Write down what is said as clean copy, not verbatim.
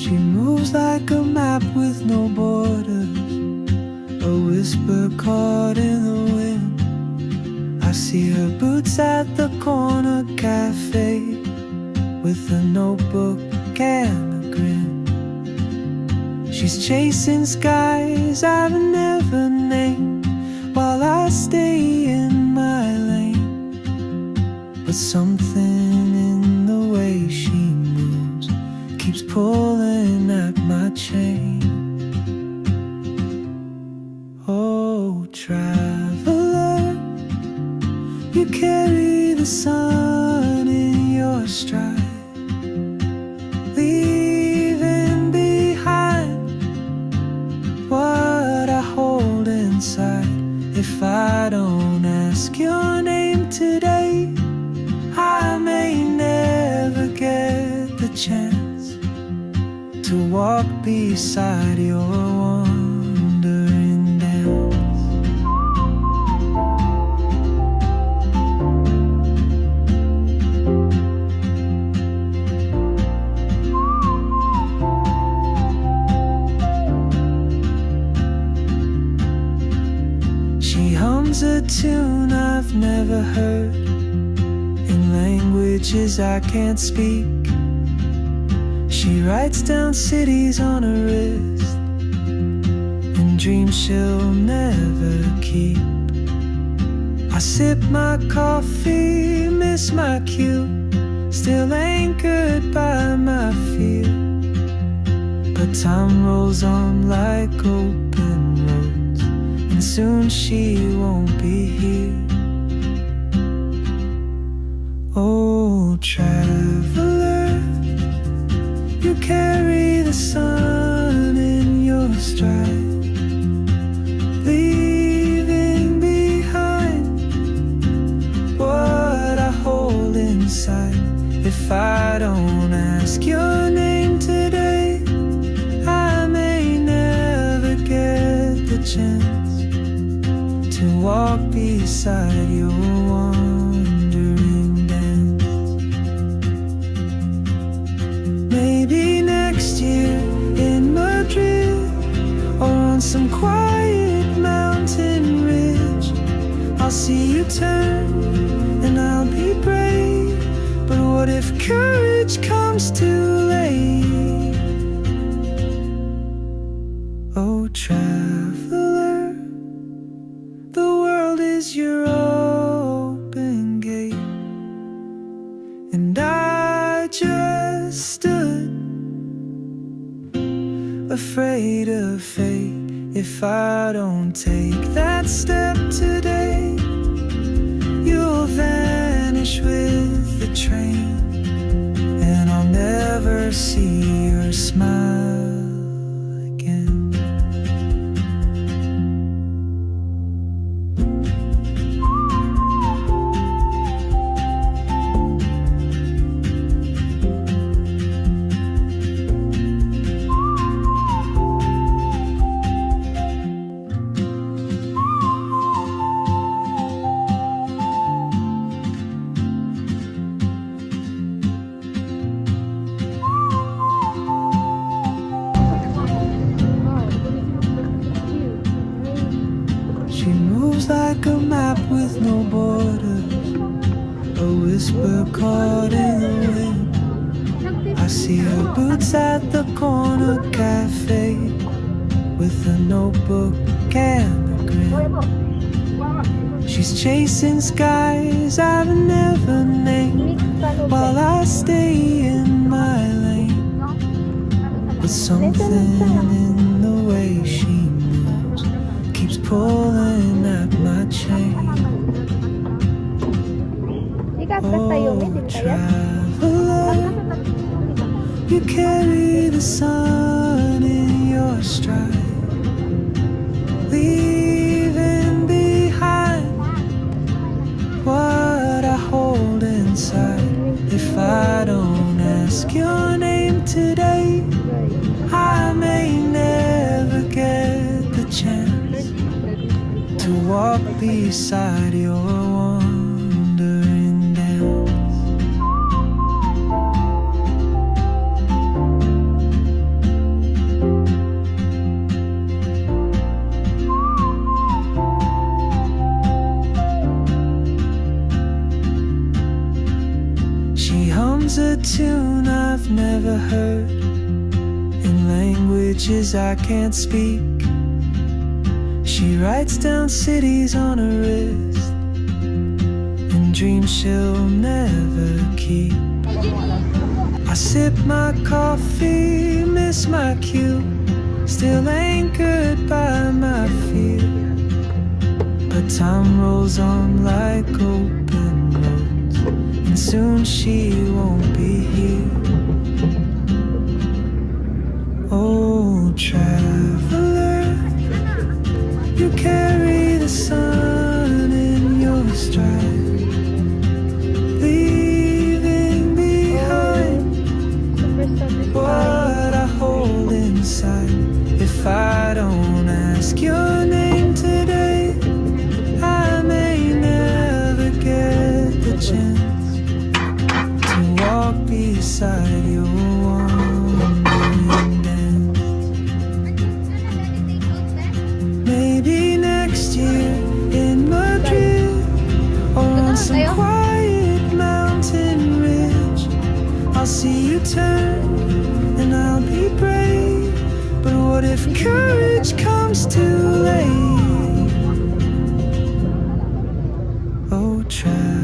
She moves like a map with no borders, a whisper caught in the wind. I see her boots at the corner cafe, with a notebook and a grin. She's chasing skies I've never named, while I stay in my lane. But something in the way she moves keeps pulling at my chain. Oh, traveler, you carry the sun in your stride, leaving behind what I hold inside. If I don't ask your name today, I may never get the chance to walk beside your wandering dance. She hums a tune I've never heard, in languages I can't speak. She writes down cities on her wrist, and dreams she'll never keep. I sip my coffee, miss my cue, still anchored by my fear. But time rolls on like open roads, and soon she won't be here. Oh, traveler, you carry the sun in your stride, leaving behind what I hold inside. If I don't ask your name today, I may never get the chance to walk beside your wandering dance. Maybe next year in Madrid, or on some quiet mountain ridge, I'll see you turn and I'll be brave. But what if courage comes too late? Oh, traveler, the world is your open gate, and I just stood afraid of fate. If I don't take that step today, you'll vanish with the train, and I'll never see your smile again. She moves like a map with no borders, a whisper caught in the wind. I see her boots at the corner cafe, with a notebook and a grin. She's chasing skies I've never named, while I stay in my lane. But something in the way she moves keeps pulling at my chain. Oh, traveler, you carry the sun in your stride, leaving behind what I hold inside. If I don't ask your name today, I may never get the chance to walk beside your wandering dance. tune I've never heard, in languages I can't speak. She writes down cities on her wrist, and dreams she'll never keep. I sip my coffee, miss my cue, still anchored by my fear. But time rolls on like open roads, and soon she won't be here. Oh, traveler, you carry the sun in your stride, leaving behind what I hold inside. If I don't ask your name today, I may never get the chance to walk beside your wandering dance. Maybe next year in Madrid, or on some quiet mountain ridge, I'll see you turn and I'll be brave. But what if courage comes too late? Oh, try.